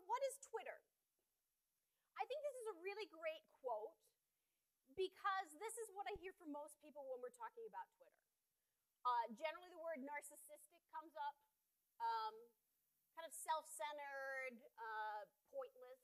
what is Twitter? I think this is a really great quote because this is what I hear from most people when we're talking about Twitter. Generally, the word narcissistic comes up, kind of self-centered, pointless,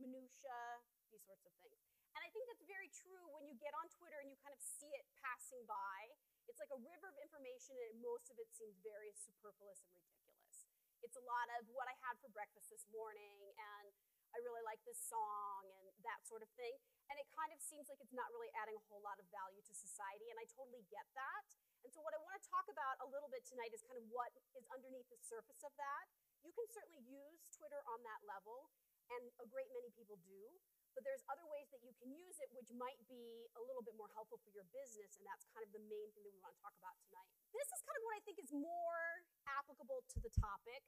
minutia, these sorts of things. And I think that's very true when you get on Twitter and you kind of see it passing by. It's like a river of information, and most of it seems very superfluous and ridiculous. It's a lot of what I had for breakfast this morning, and I really like this song, and that sort of thing. And it kind of seems like it's not really adding a whole lot of value to society, and I totally get that. And so what I want to talk about a little bit tonight is kind of what is underneath the surface of that. You can certainly use Twitter on that level, and a great many people do. But there's other ways that you can use it which might be a little bit more helpful for your business, and that's kind of the main thing that we want to talk about tonight. This is kind of what I think is more applicable to the topic.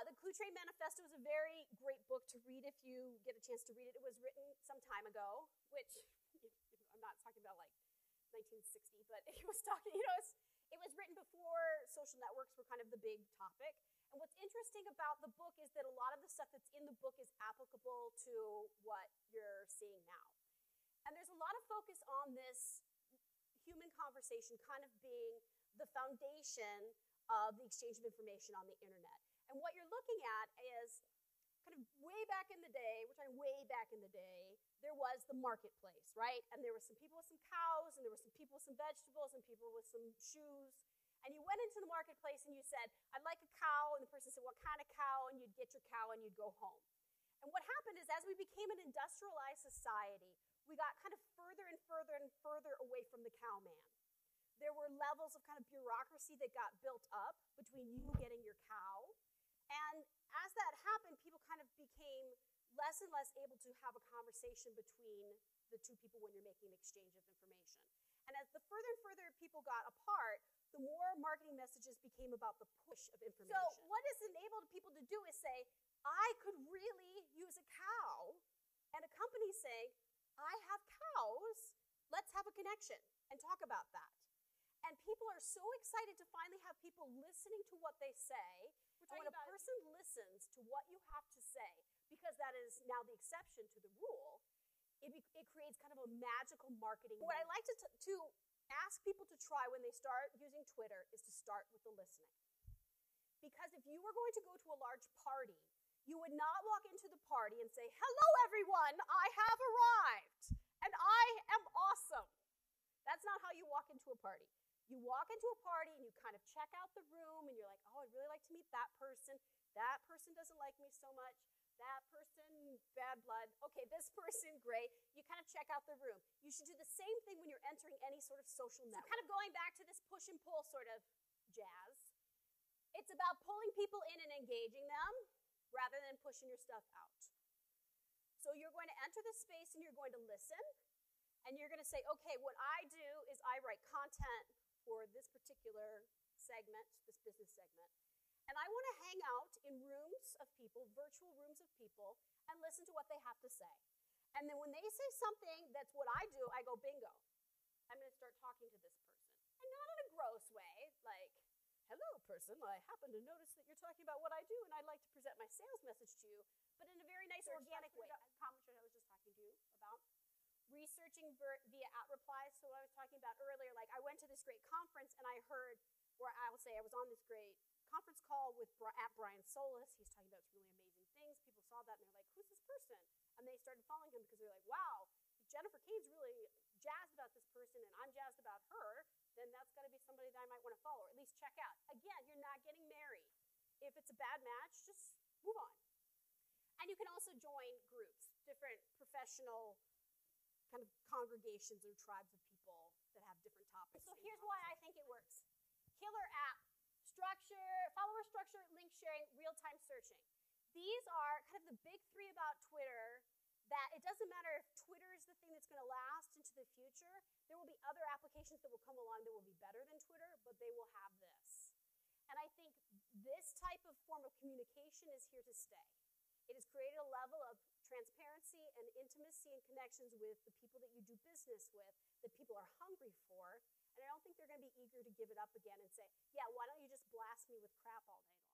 The Kane Manifesto is a very great book to read if you get a chance to read it. It was written some time ago, which I'm not talking about like 1960, but it was talking, it was written before social networks were kind of the big topic. And what's interesting about the book is that a lot of the stuff that's in the book is applicable to what you're seeing now. And there's a lot of focus on this human conversation kind of being the foundation of the exchange of information on the internet. And what you're looking at is kind of way back in the day, we're talking way back in the day, there was the marketplace, right? And there were some people with some cows, and there were some people with some vegetables, and people with some shoes. And you went into the marketplace and you said, I'd like a cow. And the person said, what kind of cow? And you'd get your cow and you'd go home. And what happened is as we became an industrialized society, we got kind of further and further and further away from the cowman. There were levels of kind of bureaucracy that got built up between you getting your cow. And as that happened, people kind of became less and less able to have a conversation between the two people when you're making an exchange of information. And as the further and further people got apart, the more marketing messages became about the push of information. So what it's enabled people to do is say, I could really use a cow, and a company saying, I have cows, let's have a connection and talk about that. And people are so excited to finally have people listening to what they say. And when a person listens to what you have to say, because that is now the exception to the rule, it creates kind of a magical marketing. What I like to ask people to try when they start using Twitter is to start with the listening. Because if you were going to go to a large party, you would not walk into the party and say, hello everyone, I have arrived, and I am awesome. That's not how you walk into a party. You walk into a party and you kind of check out the room and you're like, oh, I'd really like to meet that person. That person doesn't like me so much. That person, bad blood. Okay, this person, great. You kind of check out the room. You should do the same thing when you're entering any sort of social network. So kind of going back to this push and pull sort of jazz, it's about pulling people in and engaging them rather than pushing your stuff out. So you're going to enter the space and you're going to listen, and you're going to say, okay, what I do is I write content for this particular segment, this business segment. And I want to hang out in rooms of people, virtual rooms of people, and listen to what they have to say. And then when they say something that's what I do, I go, bingo. I'm going to start talking to this person. And not in a gross way, like, hello, person, I happen to notice that you're talking about what I do, and I'd like to present my sales message to you, but in a very nice, organic way. Comment I was just talking to you about. Researching via @replies, so what I was talking about earlier, like I went to this great conference and I heard, or I will say I was on this great conference call with Brian Solis. He's talking about some really amazing things. People saw that and they're like, who's this person? And they started following him because they're like, wow, if Jennifer+kane's really jazzed about this person and I'm jazzed about her, then that's got to be somebody that I might want to follow, or at least check out. Again, you're not getting married. If it's a bad match, just move on. And you can also join groups, different professional kind of congregations or tribes of people that have different topics. So here's why I think it works. Killer app, structure, follower structure, link sharing, real-time searching. These are kind of the big three about Twitter, that it doesn't matter if Twitter is the thing that's going to last into the future. There will be other applications that will come along that will be better than Twitter, but they will have this. And I think this type of form of communication is here to stay. It has created a level of transparency and intimacy and connections with the people that you do business with that people are hungry for. And I don't think they're going to be eager to give it up again and say, yeah, why don't you just blast me with crap all day long?